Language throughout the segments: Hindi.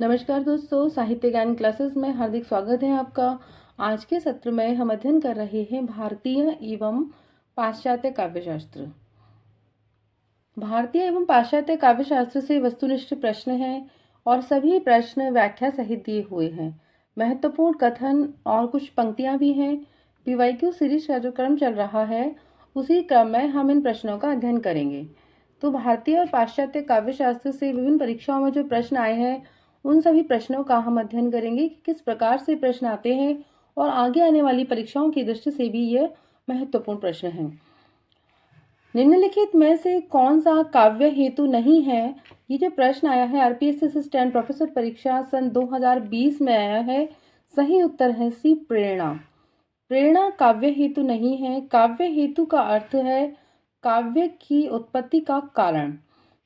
नमस्कार दोस्तों, साहित्य ज्ञान क्लासेस में हार्दिक स्वागत है आपका। आज के सत्र में हम अध्ययन कर रहे हैं भारतीय एवं पाश्चात्य काव्यशास्त्र। भारतीय एवं पाश्चात्य काव्यशास्त्र से वस्तुनिष्ठ प्रश्न हैं और सभी प्रश्न व्याख्या सहित दिए हुए हैं। महत्वपूर्ण कथन और कुछ पंक्तियां भी हैं। पीवाईक्यू सीरीज का जो क्रम चल रहा है उसी क्रम में हम इन प्रश्नों का अध्ययन करेंगे। तो भारतीय और पाश्चात्य काव्यशास्त्र से विभिन्न परीक्षाओं में जो प्रश्न आए हैं उन सभी प्रश्नों का हम अध्ययन करेंगे कि किस प्रकार से प्रश्न आते हैं और आगे आने वाली परीक्षाओं की दृष्टि से भी ये महत्वपूर्ण प्रश्न हैं। निम्नलिखित में से कौन सा काव्य हेतु नहीं है? ये जो प्रश्न आया है आरपीएससी असिस्टेंट प्रोफेसर परीक्षा सन 2020 में आया है। सही उत्तर है सी, प्रेरणा। प्रेरणा काव्य हेतु नहीं है। काव्य हेतु का अर्थ है काव्य की उत्पत्ति का कारण।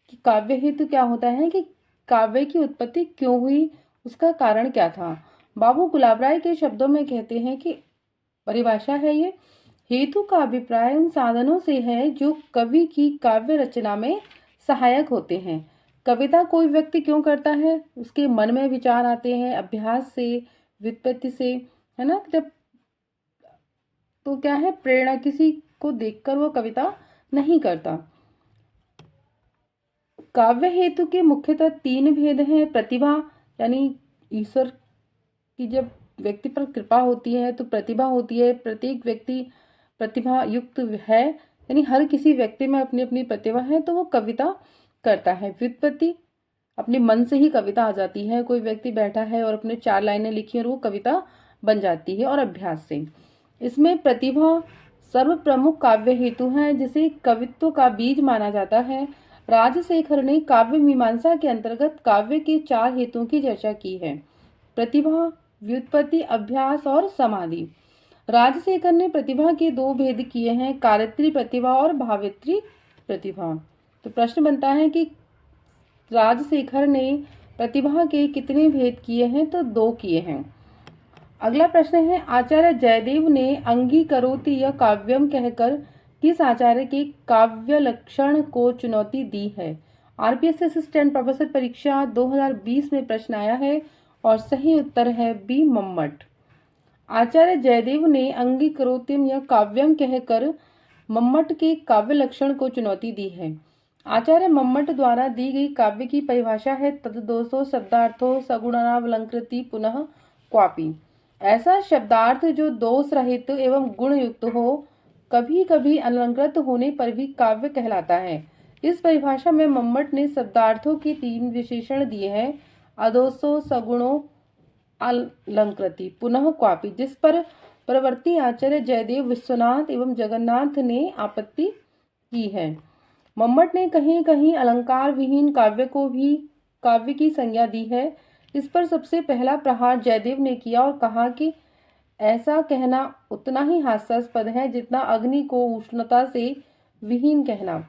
कि काव्य हेतु क्या होता है कि काव्य की उत्पत्ति क्यों हुई, उसका कारण क्या था। बाबू गुलाब राय के शब्दों में कहते हैं कि परिभाषा है ये, हेतु का अभिप्राय उन साधनों से है जो कवि की काव्य रचना में सहायक होते हैं। कविता कोई व्यक्ति क्यों करता है? उसके मन में विचार आते हैं, अभ्यास से, व्युत्पत्ति से, है ना। जब तो क्या है, प्रेरणा किसी को देखकर वो कविता नहीं करता। काव्य हेतु के मुख्यतः 3 भेद हैं। प्रतिभा, यानी ईश्वर की जब व्यक्ति पर कृपा होती है तो प्रतिभा होती है। प्रत्येक व्यक्ति प्रतिभा युक्त है, यानी हर किसी व्यक्ति में अपनी अपनी प्रतिभा है तो वो कविता करता है। व्युत्पत्ति, अपने मन से ही कविता आ जाती है। कोई व्यक्ति बैठा है और अपने 4 लाइनें लिखी और वो कविता बन जाती है। और अभ्यास से, इसमें प्रतिभा सर्व प्रमुख काव्य हेतु है जिसे कवित्व का बीज माना जाता है। राजशेखर ने काव्य मीमांसा के अंतर्गत काव्य के 4 हेतुओं की चर्चा की है: प्रतिभा, व्युत्पत्ति, अभ्यास और समाधि। राजशेखर ने प्रतिभा के 2 भेद किए हैं, कारित्री प्रतिभा और भावित्री प्रतिभा। तो प्रश्न बनता है कि राजशेखर ने प्रतिभा के कितने भेद किए हैं? तो 2 किए हैं। अगला प्रश्न है, आचार्य जयदेव ने अंगीकरोति यह काव्यम कहकर किस आचार्य के काव्य लक्षण को चुनौती दी है? आरपीएससी असिस्टेंट प्रोफेसर परीक्षा 2020 में प्रश्न आया है और सही उत्तर है बी, मम्मट। आचार्य जयदेव ने अंगीकरोतिम यह काव्यम कहकर मम्मट के काव्य लक्षण को चुनौती दी है। आचार्य मम्मट द्वारा दी गई काव्य की परिभाषा है तद्दोषो शब्दार्थो सगुणावलंकृति पुनः क्वापि। ऐसा शब्दार्थ जो दोष रहित एवं गुण युक्त हो, कभी कभी अलंकृत होने पर भी काव्य कहलाता है। इस परिभाषा में मम्मट ने शब्दार्थों के 3 विशेषण दिए हैं: अदोषो, सगुणो, अलंकृति, पुनः क्वापि, जिस पर प्रवर्ती आचार्य जयदेव, विश्वनाथ एवं जगन्नाथ ने आपत्ति की है। मम्मट ने कहीं कहीं अलंकार विहीन काव्य को भी काव्य की संज्ञा दी है। इस पर सबसे पहला प्रहार जयदेव ने किया और कहा कि ऐसा कहना उतना ही हास्यास्पद है जितना अग्नि को उष्णता से विहीन कहना।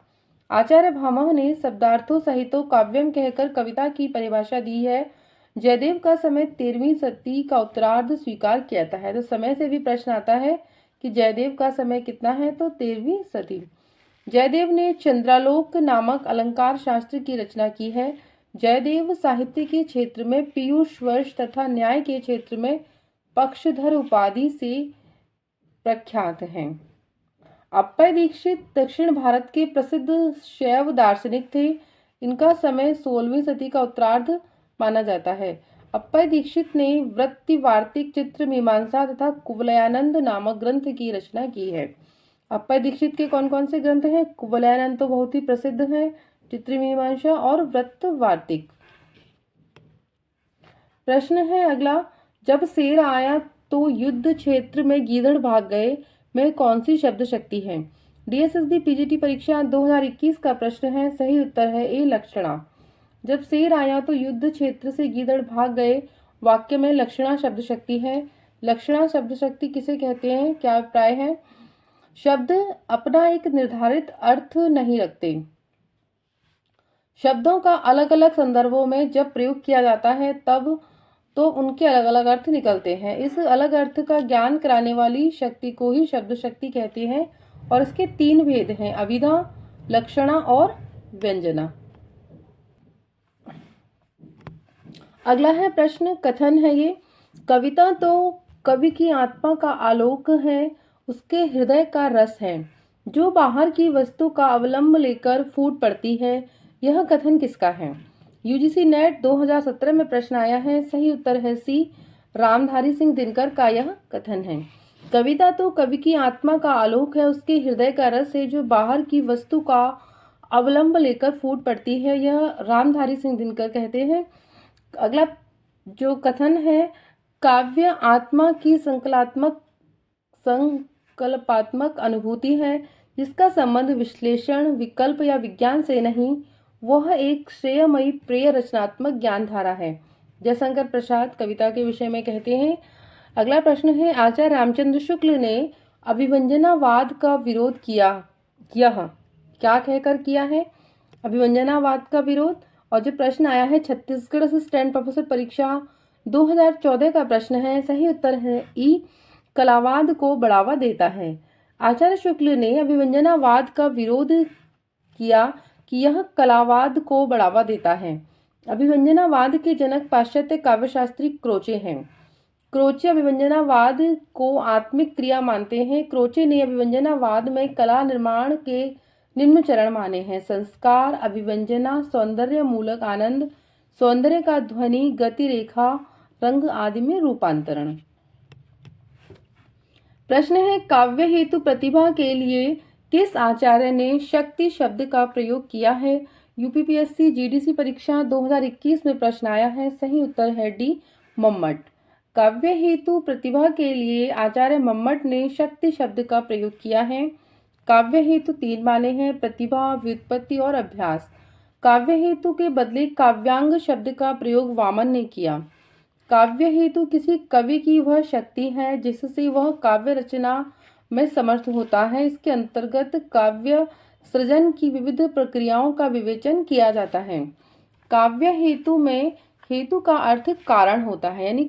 आचार्य भामह ने शब्दार्थों सहितो काव्यम कहकर कविता की परिभाषा दी है। जयदेव का समय 13वीं सदी का उत्तरार्ध स्वीकार किया जाता है। तो समय से भी प्रश्न आता है कि जयदेव का समय कितना है? तो 13वीं सदी। जयदेव ने चंद्रालोक नामक अलंकार शास्त्र की रचना की है। जयदेव साहित्य के क्षेत्र में पीयूष वर्ष तथा न्याय के क्षेत्र में पक्षधर उपाधि से प्रख्यात हैं। अप्पय दीक्षित दक्षिण भारत के प्रसिद्ध शैव दार्शनिक थे। इनका समय 16वीं सदी का उत्तरार्ध माना जाता है। अप्पय दीक्षित ने वृत्ति, वार्तिक, चित्र मीमांसा तथा कुवलयानंद नामक ग्रंथ की रचना की है। अप्पय दीक्षित के कौन कौन से ग्रंथ हैं? कुवलयानंद तो बहुत ही प्रसिद्ध है, चित्र मीमांसा और वृत्त वार्तिक। प्रश्न है अगला, जब शेर आया तो युद्ध क्षेत्र में गीदड़ भाग गए में कौन सी शब्द शक्ति है? डीएसएसबी पीजीटी परीक्षा 2021 का प्रश्न है। सही उत्तर है ए, लक्षणा। जब शेर आया तो युद्ध क्षेत्र से गीदड़ भाग गए वाक्य में लक्षणा शब्द शक्ति है। लक्षणा शब्द शक्ति किसे कहते हैं? क्या अभिप्राय है? शब्द अपना एक निर्धारित अर्थ नहीं रखते। शब्दों का अलग अलग संदर्भों में जब प्रयोग किया जाता है तब तो उनके अलग अलग अर्थ निकलते हैं। इस अलग अर्थ का ज्ञान कराने वाली शक्ति को ही शब्द शक्ति कहते हैं और इसके 3 भेद हैं: अभिधा, लक्षणा और व्यंजना। अगला है प्रश्न, कथन है ये, कविता तो कवि की आत्मा का आलोक है, उसके हृदय का रस है, जो बाहर की वस्तु का अवलंब लेकर फूट पड़ती है। यह कथन किसका है? यूजीसी नेट 2017 में प्रश्न आया है। सही उत्तर है सी, रामधारी सिंह दिनकर का यह कथन है। कविता तो कवि की आत्मा का आलोक है, उसके हृदय का रस है, जो बाहर की वस्तु का अवलंब लेकर फूट पड़ती है। यह रामधारी सिंह दिनकर कहते हैं। अगला जो कथन है, काव्य आत्मा की संकल्पात्मक अनुभूति है, जिसका संबंध विश्लेषण, विकल्प या विज्ञान से नहीं, वह एक श्रेयमयी प्रिय रचनात्मक ज्ञानधारा है। जयशंकर प्रसाद कविता के विषय में कहते हैं। अगला प्रश्न है, आचार्य रामचंद्र शुक्ल ने अभिव्यंजनावाद का विरोध किया, क्या कहकर किया है अभिव्यंजनावाद का विरोध? और जो प्रश्न आया है छत्तीसगढ़ असिस्टेंट प्रोफेसर परीक्षा 2014 का प्रश्न है। सही उत्तर है ई, कलावाद को बढ़ावा देता है। आचार्य शुक्ल ने अभिव्यंजनावाद का विरोध किया कि यह कलावाद को बढ़ावा देता है। अभिव्यंजनावाद के जनक पाश्चात्य काव्यशास्त्री क्रोचे हैं। क्रोचे अभिव्यंजनावाद को आत्मिक क्रिया मानते हैं। क्रोचे ने अभिव्यंजनावाद में कला निर्माण के निम्न चरण माने हैं: संस्कार, अभिव्यंजना, सौंदर्य मूलक आनंद, सौंदर्य का ध्वनि, गति, रेखा, रंग आदि में रूपांतरण। प्रश्न है, काव्य हेतु प्रतिभा के लिए किस आचार्य ने शक्ति शब्द का प्रयोग किया है? यूपीपीएससी जीडीसी परीक्षा 2021 में प्रश्न आया है। सही उत्तर है डी, मम्मट। काव्य हेतु प्रतिभा के लिए आचार्य मम्मट ने शक्ति शब्द का प्रयोग किया है। काव्य हेतु 3 माने हैं: प्रतिभा, व्युत्पत्ति और अभ्यास। काव्य हेतु के बदले काव्यांग शब्द का प्रयोग वामन ने किया। काव्य हेतु किसी कवि की वह शक्ति है जिससे वह काव्य रचना में समर्थ होता है। इसके अंतर्गत काव्य सृजन की विविध प्रक्रियाओं का विवेचन किया जाता है। काव्य हेतु में हेतु का अर्थ कारण होता है, यानी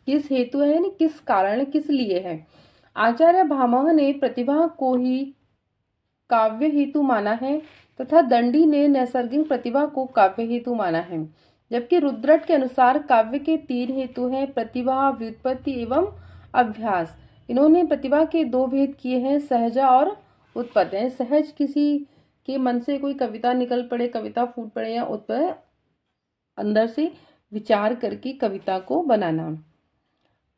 किस हेतु है, यानी किस कारण, किस लिए है। आचार्य भामह ने प्रतिभा को ही काव्य हेतु माना है तथा दंडी ने नैसर्गिक प्रतिभा को काव्य हेतु माना है। जबकि रुद्रट के अनुसार काव्य के 3 हेतु हैं: प्रतिभा, व्युत्पत्ति एवं अभ्यास। इन्होंने प्रतिभा के 2 भेद किए हैं: सहजा और उत्पत्ति। सहज किसी के मन से कोई कविता निकल पड़े, कविता फूट पड़े, या उत्पत्ति अंदर से विचार करके कविता को बनाना।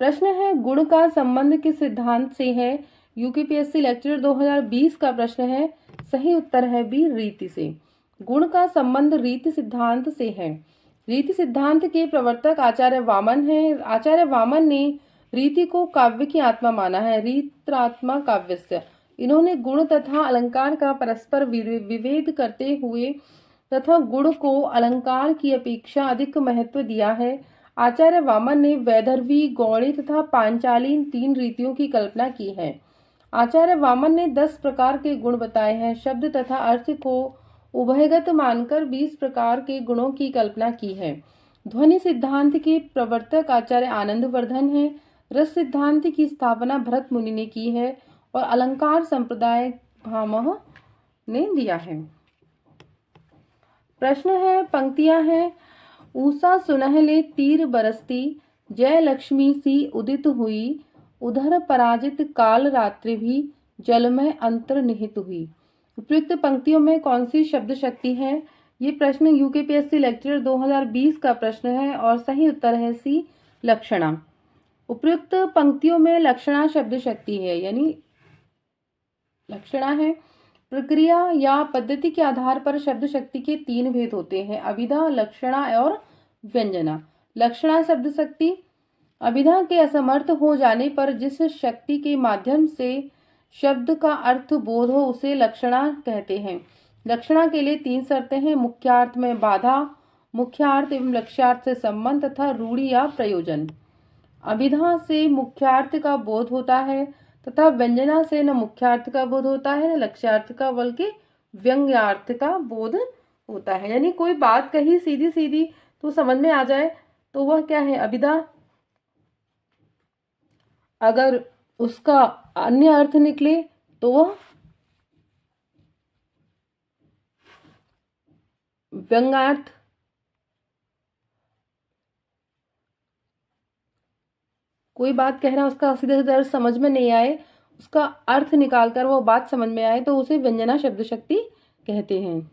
प्रश्न है, गुण का संबंध किस सिद्धांत से है? यूपीपीएससी लेक्चर 2020 का प्रश्न है। सही उत्तर है बी, रीति से। गुण का संबंध रीति सिद्धांत से है। रीति सिद्धांत के प्रवर्तक आचार्य वामन हैं। आचार्य वामन ने रीति को काव्य की आत्मा माना है, रीत्रात्मा काव्यस्य। इन्होंने गुण तथा अलंकार का परस्पर विभेद करते हुए तथा गुण को अलंकार की अपेक्षा अधिक महत्व दिया है। आचार्य वामन ने वैदर्भी, गौड़ी तथा पांचालीन 3 रीतियों की कल्पना की है। आचार्य वामन ने 10 प्रकार के गुण बताए हैं। शब्द तथा अर्थ को उभयगत मानकर 20 प्रकार के गुणों की कल्पना की है। ध्वनि सिद्धांत के प्रवर्तक आचार्य आनंदवर्धन हैं। रस सिद्धांत की स्थापना भरत मुनि ने की है और अलंकार संप्रदाय भामह ने दिया है। प्रश्न है, पंक्तियां हैं, ऊषा सुनहले तीर बरसती, जय लक्ष्मी सी उदित हुई, उधर पराजित काल रात्रि भी, जल में अंतर्निहित हुई। उपयुक्त पंक्तियों में कौन सी शब्द शक्ति है? ये प्रश्न यूकेपीएससी लेक्चर 2020 का प्रश्न है और सही उत्तर है सी, लक्षणा। उपयुक्त पंक्तियों में लक्षणा शब्द शक्ति है, यानी लक्षणा है। प्रक्रिया या पद्धति के आधार पर शब्द शक्ति के 3 भेद होते हैं: अभिधा, लक्षणा और व्यंजना। लक्षणा शब्द शक्ति अभिधा के असमर्थ हो जाने पर जिस शक्ति के माध्यम से शब्द का अर्थ बोध हो उसे लक्षणा कहते हैं। लक्षणा के लिए 3 शर्तें हैं: मुख्यार्थ में बाधा, मुख्यार्थ एवं लक्ष्यार्थ से संबंध तथा रूढ़ि या प्रयोजन। अभिधा से मुख्यार्थ का बोध होता है तथा व्यंजना से न मुख्यार्थ का बोध होता है न लक्ष्यार्थ का, बल्कि व्यंग्यार्थ का बोध होता है। यानी कोई बात कही सीधी सीधी तो समझ में आ जाए तो वह क्या है, अभिधा। अगर उसका अन्य अर्थ निकले तो वह व्यंग्यार्थ। कोई बात कह रहा है उसका सीधे सीधे अर्थ समझ में नहीं आए, उसका अर्थ निकालकर वो बात समझ में आए तो उसे व्यंजना शब्द शक्ति कहते हैं।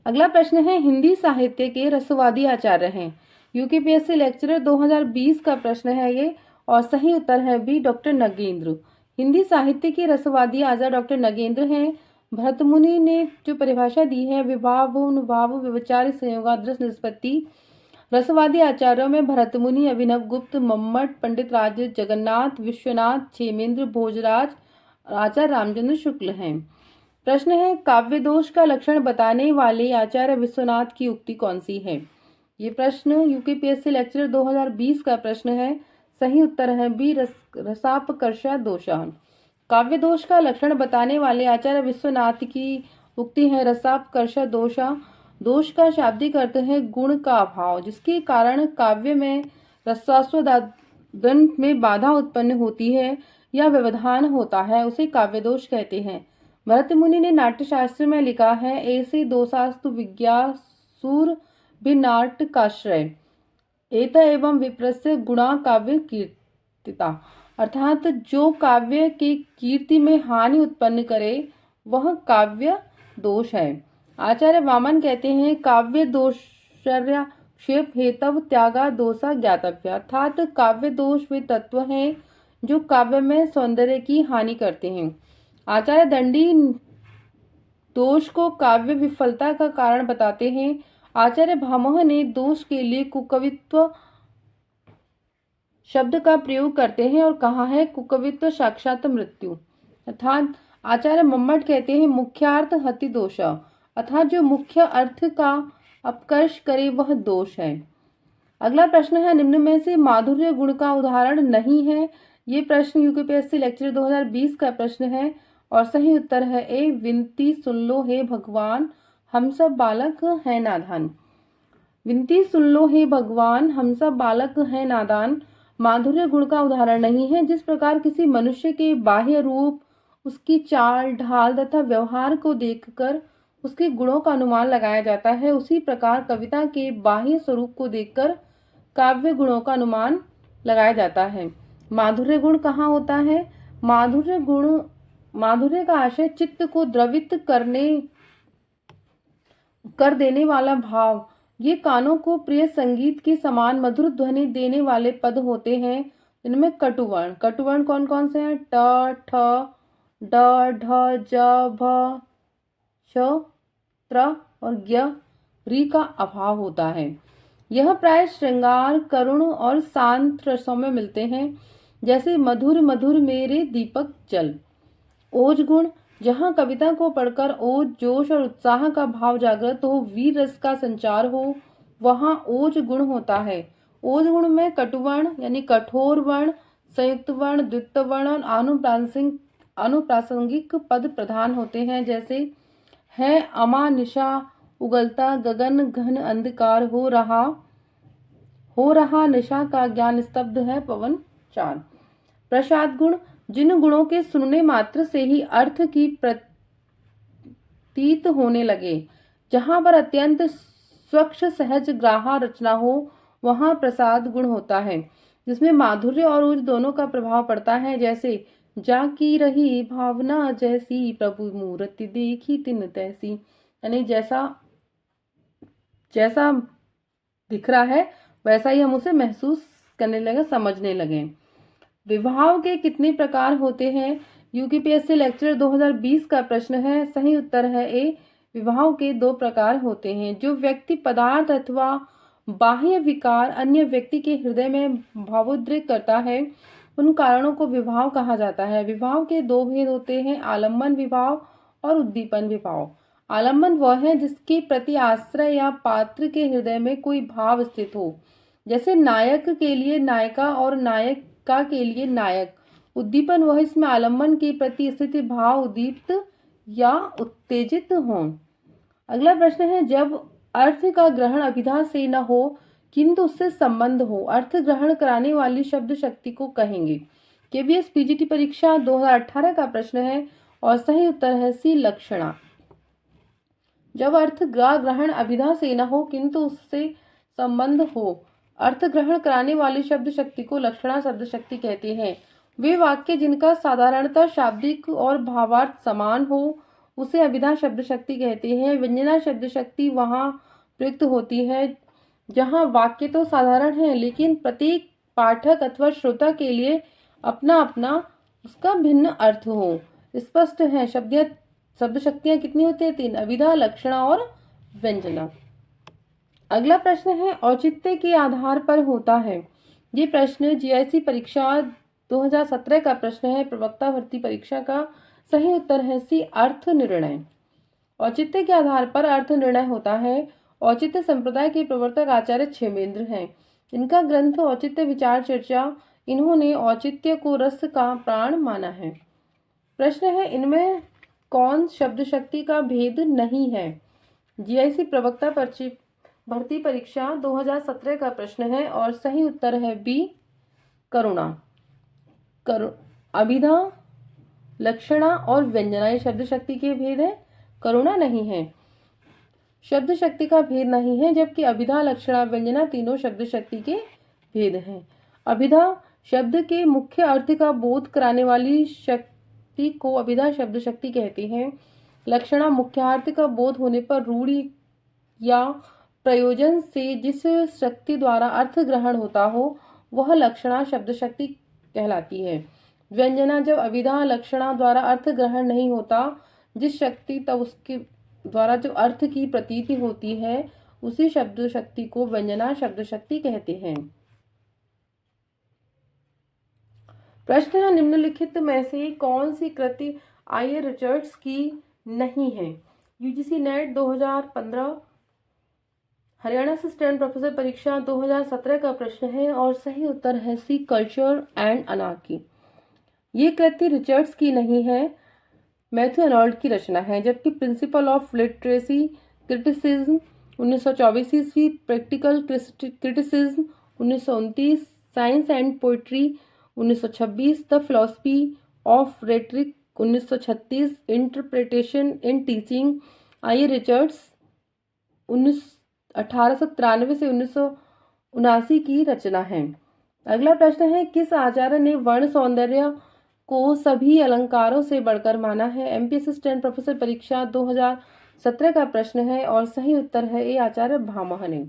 अगला प्रश्न है, हिंदी साहित्य के रसवादी आचार्य हैं। यूकेपीएससी लेक्चरर 2020 का प्रश्न है ये, और सही उत्तर है बी डॉक्टर नगेंद्र। हिंदी साहित्य के रसवादी आचार्य डॉक्टर नगेंद्र हैं। भरतमुनि ने जो परिभाषा दी है, विभाव अनुभाव व्यवचार संयोगादृश निष्पत्ति। रसवादी आचार्यों में भरतमुनि, अभिनव गुप्त, मम्मट, पंडित राज जगन्नाथ, विश्वनाथ, क्षेमेंद्र, भोजराज, आचार्य रामचंद्र शुक्ल हैं। प्रश्न है, काव्य दोष का लक्षण बताने वाले आचार्य विश्वनाथ की उक्ति कौन सी है? ये प्रश्न यूकेपीएससी लेक्चरर 2020 का प्रश्न है। सही उत्तर है बी रसापकर्षा दोषा। काव्य दोष का लक्षण बताने वाले आचार्य विश्वनाथ की उक्ति है रसापकर्षा दोषा। दोष का शाब्दिक अर्थ है गुण का अभाव, जिसके कारण काव्य में रसास्वादन में बाधा उत्पन्न होती है या व्यवधान होता है, उसे काव्य दोष कहते हैं। भरतमुनि ने नाट्यशास्त्र में लिखा है, ऐसे दोषास्तु विज्ञासूर नाट्यकाश्रय एत एवं विप्रस्य गुणा काव्य कीर्तिता। अर्थात जो काव्य के कीर्ति में हानि उत्पन्न करे वह काव्य दोष है। आचार्य वामन कहते हैं, काव्य दोषर्या क्षेप हेतव त्यागा दोषा ज्ञातव्य। अर्थात काव्य दोष वे तत्व हैं जो काव्य में सौंदर्य की हानि करते हैं। आचार्य दंडी दोष को काव्य विफलता का कारण बताते हैं। आचार्य भामह ने दोष के लिए कुकवित्व शब्द का प्रयोग करते हैं और कहा है कुकवित्व साक्षात मृत्यु। अर्थात आचार्य मम्मट कहते हैं मुख्यार्थ हति दोष, अर्थात जो मुख्य अर्थ का अपकर्ष करे वह दोष है। अगला प्रश्न है, निम्न में से माधुर्य गुण का उदाहरण नहीं है। ये प्रश्न यूकेपीएससी लेक्चर 2020 का प्रश्न है और सही उत्तर है ए विनती सुन लो हे भगवान हम सब बालक हैं नादान। विनती सुन लो हे भगवान हम सब बालक हैं नादान माधुर्य गुण का उदाहरण नहीं है। जिस प्रकार किसी मनुष्य के बाह्य रूप, उसकी चाल ढाल तथा व्यवहार को देखकर उसके गुणों का अनुमान लगाया जाता है, उसी प्रकार कविता के बाह्य स्वरूप को देखकर काव्य गुणों का अनुमान लगाया जाता है। माधुर्य गुण कहाँ होता है? माधुर्य का आशय चित्त को द्रवित कर देने वाला भाव। ये कानों को प्रिय संगीत के समान मधुर ध्वनि देने वाले पद होते हैं। इनमें कटुवर्ण कौन कौन से हैं? ट, ठ, ड, ढ, ज, भ, श, त्र और ज्ञ, री का अभाव होता है। यह प्राय श्रृंगार, करुण और शांत रसों में मिलते हैं, जैसे मधुर मधुर मेरे दीपक जल। ओज गुण, जहाँ कविता को पढ़कर ओज, जोश और उत्साह का भाव जागृत हो, वीर रस का संचार हो, वहाँ ओज गुण होता है। ओज गुण में कटुवर्ण यानी कठोर वर्ण, संयुक्त वर्ण, द्वित्व वर्ण और अनुप्रासंगिक पद प्रधान होते हैं, जैसे है अमा निशा उगलता गगन घन अंधकार हो रहा निशा का ज्ञान स्तब्ध है पवन चार। प्रसाद गुण, जिन गुणों के सुनने मात्र से ही अर्थ की प्रतीत होने लगे, जहां पर अत्यंत स्वच्छ सहज ग्राहा रचना हो, वहां प्रसाद गुण होता है, जिसमें माधुर्य और ओज दोनों का प्रभाव पड़ता है, जैसे जाकी रही भावना जैसी प्रभु मूर्ति देखी तिन तैसी। यानी जैसा दिख रहा है वैसा ही हम उसे महसूस करने लगे, समझने लगे। विभाव के कितने प्रकार होते हैं? यूकेपीएससी लेक्चर 2020 का प्रश्न है। सही उत्तर है ए विभाव के 2 प्रकार होते हैं। जो व्यक्ति पदार्थ अथवा बाह्य विकार अन्य व्यक्ति के हृदय में भावोद्रेक करता है, उन कारणों को विभाव कहा जाता है। विभाव के 2 भेद होते हैं, आलम्बन विभाव और उद्दीपन विभाव। आलम्बन वह है जिसके प्रति आश्रय या पात्र के हृदय में कोई भाव स्थित हो, जैसे नायक के लिए नायिका और नायिका के लिए नायक। उद्दीपन वह इसमें आलम्बन के प्रति स्थित भाव उद्दीप्त या उत्तेजित हो। अगला प्रश्न है, जब अर्थ का ग्रहण अभिधा से न हो किंतु उससे संबंध हो, अर्थ ग्रहण कराने वाली शब्द शक्ति को कहेंगे। केबीएस पीजीटी परीक्षा 2018 का प्रश्न है और सही उत्तर है सी लक्षणा। जब अर्थ ग्रहण अभिधा से न हो किंतु उससे संबंध हो, अर्थ ग्रहण कराने वाली शब्द शक्ति को लक्षणा शब्द शक्ति कहते हैं। वे वाक्य जिनका साधारणतः शाब्दिक और भावार्थ समान हो उसे अभिधा शब्द शक्ति कहते हैं। व्यंजना शब्द शक्ति वहां प्रयुक्त होती है जहां वाक्य तो साधारण है लेकिन प्रत्येक पाठक अथवा श्रोता के लिए अपना अपना उसका भिन्न अर्थ हो। स्पष्ट है। शब्द शक्तियां कितनी होती है? 3, अभिधा, लक्षणा और व्यंजना। अगला प्रश्न है औचित्य के आधार पर होता है। ये प्रश्न जीआईसी परीक्षा 2017 का प्रश्न है। प्रवक्ता भर्ती परीक्षा का सही उत्तर है सी, अर्थ निर्णय। औचित्य के आधार पर अर्थ निर्णय होता है। औचित्य संप्रदाय के प्रवर्तक आचार्य क्षेमेंद्र हैं। इनका ग्रंथ औचित्य विचार चर्चा। इन्होंने औचित्य को रस का प्राण माना है। प्रश्न है इनमें कौन शब्द शक्ति का भेद नहीं है? जीआईसी प्रवक्ता भर्ती परीक्षा 2017 का प्रश्न है और सही उत्तर है बी, करुणा। अभिधा, लक्षणा और व्यंजना ये शब्द शक्ति के भेद है, करुणा नहीं है। शब्द शक्ति का भेद नहीं है, जबकि अभिधा, लक्षणा, व्यंजना तीनों शब्द शक्ति के भेद हैं। अभिधा शब्द के मुख्य अर्थ का बोध कराने वाली शक्ति को अभिधा शब्द शक्ति कहते हैं। लक्षणा मुख्यार्थ का बोध होने पर रूढ़ि या प्रयोजन से जिस शक्ति द्वारा अर्थ ग्रहण होता हो वह लक्षणा शब्द शक्ति कहलाती है। व्यंजना जब अभिधा, लक्षणा द्वारा अर्थ ग्रहण नहीं होता, जिस शक्ति तब उसके द्वारा जो अर्थ की प्रतीति होती है उसी शब्द शक्ति को व्यंजना शब्द शक्ति कहते हैं। प्रश्न है निम्नलिखित में से कौन सी कृति आई रिचर्ड्स की नहीं है? UGC net 2015 Haryana assistant professor परीक्षा 2017 का प्रश्न है और सही उत्तर है सी, कल्चर एंड अनार्की। ये कृति रिचर्ड्स की नहीं है, मैथ्यू अर्नोल्ड की रचना है। जबकि प्रिंसिपल ऑफ लिटरेसी क्रिटिसिज्म 1924 ईस्वी, practical criticism 1929, science and poetry 1926, the philosophy of rhetoric 1936, interpretation in teaching I Richards 1893 से 1979 की रचना है। अगला प्रश्न है किस आचार्य ने वर्ण सौंदर्य को सभी अलंकारों से बढ़कर माना है? एमपी असिस्टेंट प्रोफेसर परीक्षा 2017 का प्रश्न है और सही उत्तर है ए, आचार्य भामह ने।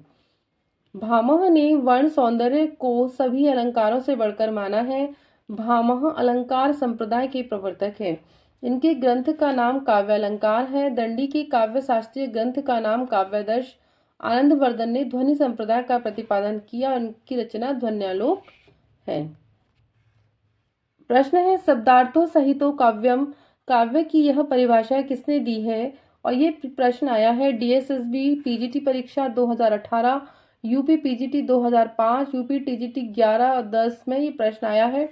भामह ने वर्ण सौंदर्य को सभी अलंकारों से बढ़कर माना है। भामह अलंकार संप्रदाय के प्रवर्तक है। इनके ग्रंथ का नाम काव्यालंकार है। दंडी के काव्य शास्त्रीय ग्रंथ का नाम काव्यादर्श। आनंदवर्धन ने ध्वनि संप्रदाय का प्रतिपादन किया। उनकी रचना ध्वन्यालोक है। प्रश्न है शब्दार्थों सहितो काव्यम, काव्य की यह परिभाषा किसने दी है? और ये प्रश्न आया है डीएसएसबी पीजीटी परीक्षा 2018, यूपी पीजीटी 2005, यूपी टीजीटी 11 और 10 में ये प्रश्न आया है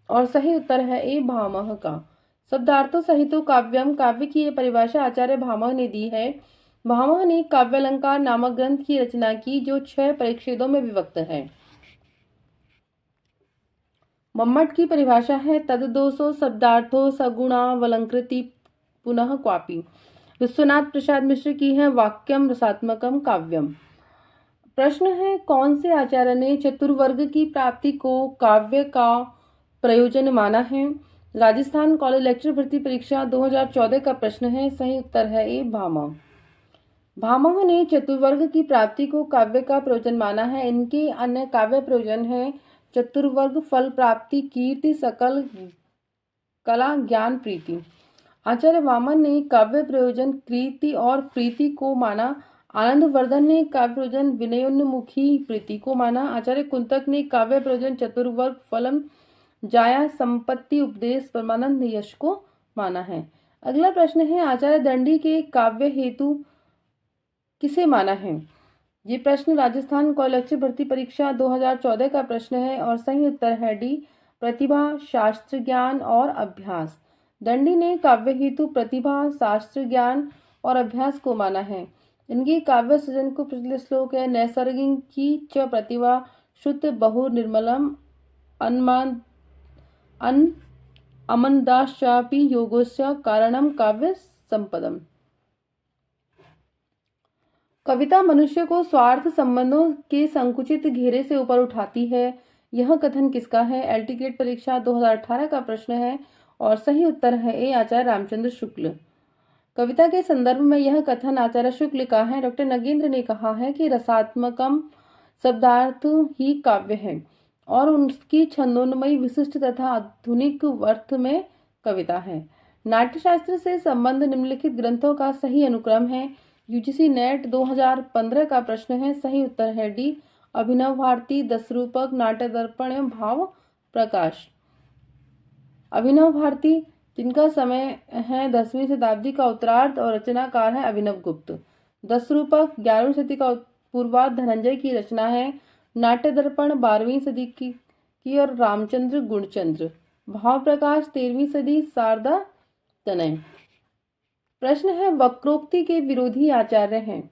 और सही उत्तर है ए, भामह का। शब्दार्थों सहितो काव्यम, काव्य की यह परिभाषा आचार्य भामह ने दी है। भामह ने काव्यालंकार नामक ग्रंथ की रचना की जो 6 परिच्छेदों में विभक्त है। मम्मट की परिभाषा है तद्दोषो शब्दार्थो सगुणावलंकृति पुनः क्वापि। विश्वनाथ प्रसाद मिश्र की है वाक्यम रसात्मकम काव्यम। प्रश्न है कौन से आचार्य ने चतुर्वर्ग की प्राप्ति को काव्य का प्रयोजन माना है? राजस्थान कॉलेज लेक्चर भर्ती परीक्षा 2014 का प्रश्न है। सही उत्तर है ए, भामह। भामह ने चतुर्वर्ग की प्राप्ति को काव्य का प्रयोजन माना है। इनके अन्य काव्य प्रयोजन है चतुर्वर्ग, फल प्राप्ति, कीर्ति, सकल, कला, ज्ञान, प्रीति। आचार्य वामन ने काव्य प्रयोजन कीर्ति और प्रीति को माना। आनंदवर्धन ने काव्य प्रयोजन विनयोन्मुखी प्रीति को माना। आचार्य कुंतक ने काव्य प्रयोजन चतुर्वर्ग, फलम, जाया, संपत्ति, उपदेश, परमानंद, यश को माना है। अगला प्रश्न है आचार्य दंडी के काव्य हेतु किसे माना है? ये प्रश्न राजस्थान कॉलेज भर्ती परीक्षा 2014 का प्रश्न है और सही उत्तर है डी, प्रतिभा, शास्त्र ज्ञान और अभ्यास। दंडी ने काव्य हेतु प्रतिभा, शास्त्र ज्ञान और अभ्यास को माना है। इनकी काव्य सृजन को प्रचलित श्लोक है नैसर्गिकी च प्रतिभा शुद्ध बहु निर्मलम अमंदाश्चापि योगस्य कारणम काव्य संपदम। कविता मनुष्य को स्वार्थ संबंधों के संकुचित घेरे से ऊपर उठाती है। यह कथन किसका है? एलटीकेट परीक्षा 2018 का प्रश्न है और सही उत्तर है ए आचार्य रामचंद्र शुक्ल। कविता के संदर्भ में यह कथन आचार्य शुक्ल का है। डॉक्टर नगेंद्र ने कहा है कि रसात्मकम शब्दार्थ ही काव्य है और उसकी छंदोन्मयी विशिष्ट तथा आधुनिक अर्थ में कविता है। नाट्यशास्त्र से संबंध निम्नलिखित ग्रंथों का सही अनुक्रम है। यूजीसी नेट 2015 का प्रश्न है। सही उत्तर है डी अभिनव भारती, दसरूपक, नाट्य दर्पण एवं भाव प्रकाश। अभिनव भारती जिनका समय है 10वीं शताब्दी का उत्तरार्ध और रचनाकार है अभिनव गुप्त। दसरूपक 11वीं सदी का पूर्वार्ध धनंजय की रचना है। नाट्य दर्पण 12वीं सदी की और रामचंद्र गुणचंद्र। भाव प्रकाश 13वीं सदी शारदा तनय। प्रश्न है वक्रोक्ति के विरोधी आचार्य हैं।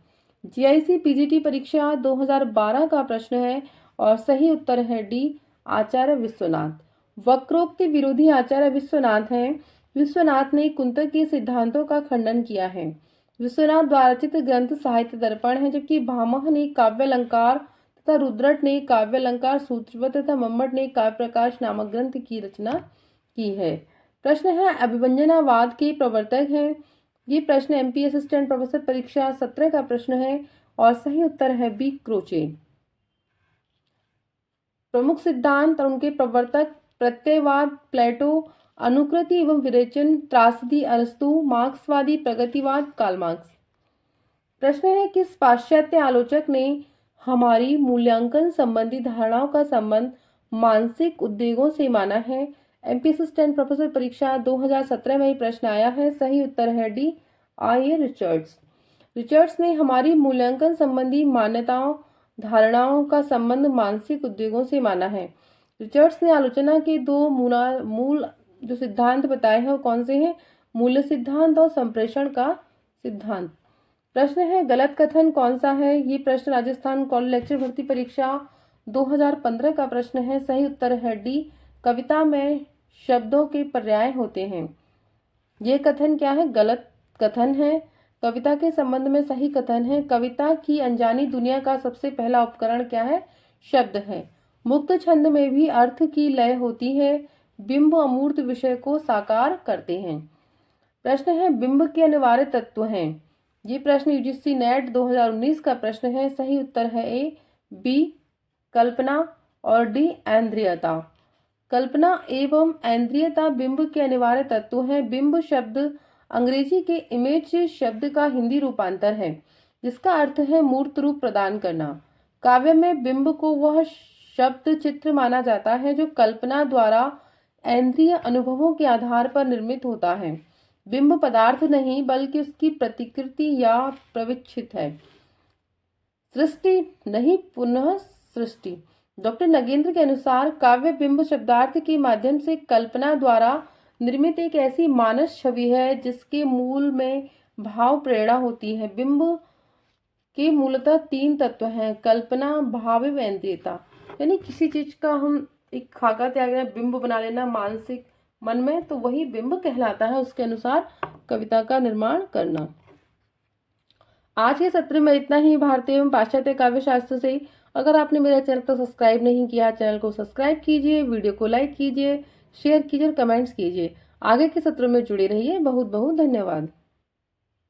जीआईसी पीजीटी परीक्षा 2012 का प्रश्न है और सही उत्तर है डी आचार्य विश्वनाथ। वक्रोक्ति विरोधी आचार्य विश्वनाथ हैं। विश्वनाथ ने कुंतक के सिद्धांतों का खंडन किया है। विश्वनाथ द्वारा रचित ग्रंथ साहित्य दर्पण है, जबकि भामह ने काव्यालंकार तथा रुद्रट ने काव्यालंकार सूत्रवत तथा मम्मट ने काव्य प्रकाश नामक ग्रंथ की रचना की है। प्रश्न है अभिव्यंजनावाद के प्रवर्तक हैं। ये प्रश्न एमपी असिस्टेंट प्रोफेसर परीक्षा 17 का प्रश्न है और सही उत्तर है बी क्रोचे। प्रमुख सिद्धांत और उनके प्रवर्तक प्रत्ययवाद प्लेटो, अनुकृति एवं विरेचन त्रासदी अरस्तु, मार्क्सवादी प्रगतिवाद कार्ल मार्क्स। प्रश्न है किस पाश्चात्य आलोचक ने हमारी मूल्यांकन संबंधी धारणाओं का संबंध मानसिक उद्वेगों से माना है? एमपी असिस्टेंट प्रोफेसर परीक्षा 2017 में ही प्रश्न आया है। सही उत्तर है डी आई रिचर्ड्स। रिचर्ड्स ने हमारी मूल्यांकन संबंधी मान्यताओं धारणाओं का संबंध मानसिक उद्वेगों से माना है। रिचर्ड्स ने आलोचना के दो मूल जो सिद्धांत बताए हैं वो कौन से हैं? मूल्य सिद्धांत और संप्रेषण का सिद्धांत। प्रश्न है गलत कथन कौन सा है? ये प्रश्न राजस्थान कॉलेज लेक्चर भर्ती परीक्षा 2015 का प्रश्न है। सही उत्तर है डी कविता में शब्दों के पर्याय होते हैं। ये कथन क्या है? गलत कथन है। कविता के संबंध में सही कथन है कविता की अनजानी दुनिया का सबसे पहला उपकरण क्या है? शब्द है। मुक्त छंद में भी अर्थ की लय होती है। बिंब अमूर्त विषय को साकार करते हैं। प्रश्न है बिंब के अनिवार्य तत्व हैं। ये प्रश्न यूजीसी नेट 2019 का प्रश्न है। सही उत्तर है ए बी कल्पना और डी ऐन्द्रियता। कल्पना एवं ऐन्द्रियता बिंब के अनिवार्य तत्व हैं। बिंब शब्द अंग्रेजी के इमेज शब्द का हिंदी रूपांतर है, जिसका अर्थ है मूर्त रूप प्रदान करना। काव्य में बिंब को वह शब्द चित्र माना जाता है जो कल्पना द्वारा ऐन्द्रिय अनुभवों के आधार पर निर्मित होता है। बिंब पदार्थ नहीं बल्कि उसकी प्रतिकृति या प्रविच्छित है। सृष्टि नहीं पुनः सृष्टि। डॉक्टर नगेंद्र के अनुसार काव्य बिंब शब्दार्थ के माध्यम से कल्पना द्वारा निर्मित एक ऐसी मानस छवि है जिसके मूल में भाव प्रेरणा होती है। बिंब के मूलतः 3 तत्व हैं, कल्पना, भाव एवं ऐन्द्रियता। यानी किसी चीज का हम एक खाका त्याग बिंब बना लेना मानसिक मन में, तो वही बिंब कहलाता है। उसके अनुसार कविता का निर्माण करना। आज के सत्र में इतना ही। भारतीय एवं पाश्चात्य काव्य शास्त्र से अगर आपने मेरा चैनल को सब्सक्राइब नहीं किया, चैनल को सब्सक्राइब कीजिए, वीडियो को लाइक कीजिए, शेयर कीजिए और कमेंट्स कीजिए। आगे के सत्रों में जुड़े रहिए। बहुत बहुत धन्यवाद।